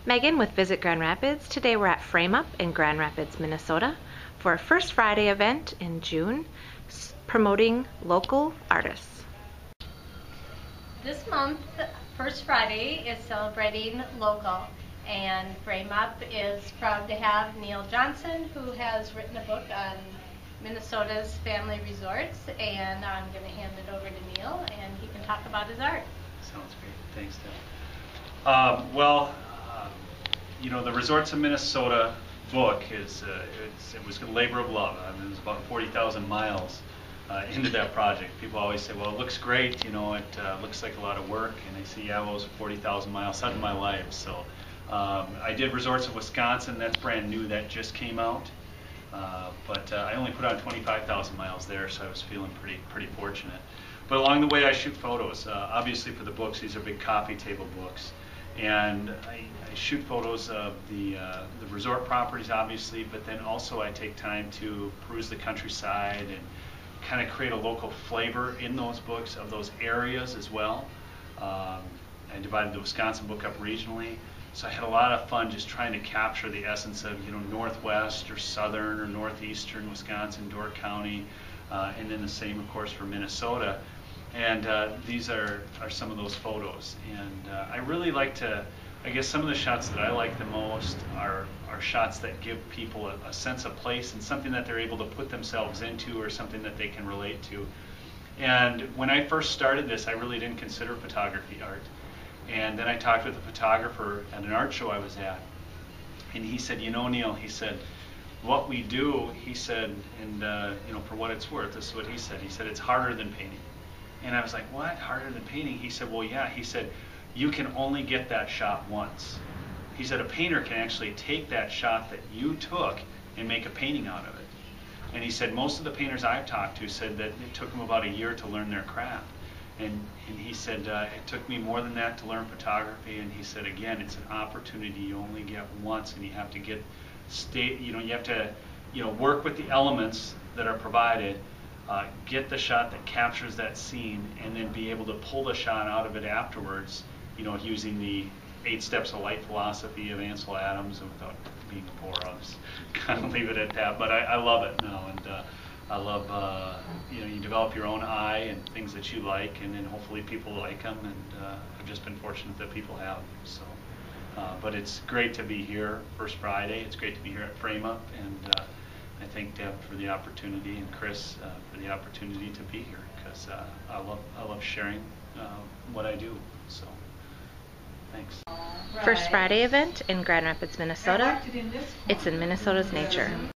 Megan with Visit Grand Rapids. Today we're at Frame Up in Grand Rapids, Minnesota for our first Friday event in June promoting local artists. This month, First Friday is celebrating local, and Frame Up is proud to have Niel who has written a book on Minnesota's family resorts, and I'm going to hand it over to Niel and he can talk about his art. Sounds great. Thanks, Deb. You know, the Resorts of Minnesota book is it was a labor of love. I mean, it was about 40,000 miles into that project. People always say, well, it looks great, you know, it looks like a lot of work, and I say, yeah, well, it was 40,000 miles out of my life. So I did Resorts of Wisconsin. That's brand new. That just came out. But I only put on 25,000 miles there, so I was feeling pretty fortunate. But along the way, I shoot photos. Obviously, for the books, these are big coffee table books. And I shoot photos of the resort properties, obviously, but then also I take time to peruse the countryside and kind of create a local flavor in those books of those areas as well. I divided the Wisconsin book up regionally, so I had a lot of fun just trying to capture the essence of, you know, northwest or southern or northeastern Wisconsin, Door County, and then the same, of course, for Minnesota. And these are some of those photos. And I really like to, I guess some of the shots that I like the most are shots that give people a sense of place and something that they're able to put themselves into or something that they can relate to. And when I first started this, I really didn't consider photography art. And then I talked with a photographer at an art show I was at. And he said, you know, Neil, he said, what we do, he said, and you know, for what it's worth, this is what he said. He said, it's harder than painting. And I was like, what? Harder than painting? He said, well, yeah. He said, you can only get that shot once. He said, a painter can actually take that shot that you took and make a painting out of it. And he said, most of the painters I've talked to said that it took them about a year to learn their craft. And he said, it took me more than that to learn photography. And he said, again, it's an opportunity you only get once, and you have to you have to, you know, work with the elements that are provided. Get the shot that captures that scene, and then be able to pull the shot out of it afterwards, you know, using the 8 steps of light philosophy of Ansel Adams, and without being a bore, I'll just kind of leave it at that. But I love it now, and I love, you know, you develop your own eye and things that you like, and then hopefully people like them, and I've just been fortunate that people have. So, but it's great to be here, First Friday. It's great to be here at Frame Up, and I thank Deb for the opportunity, and Chris for the opportunity to be here, because I love sharing what I do. So, thanks. First Friday event in Grand Rapids, Minnesota. It's in Minnesota's nature.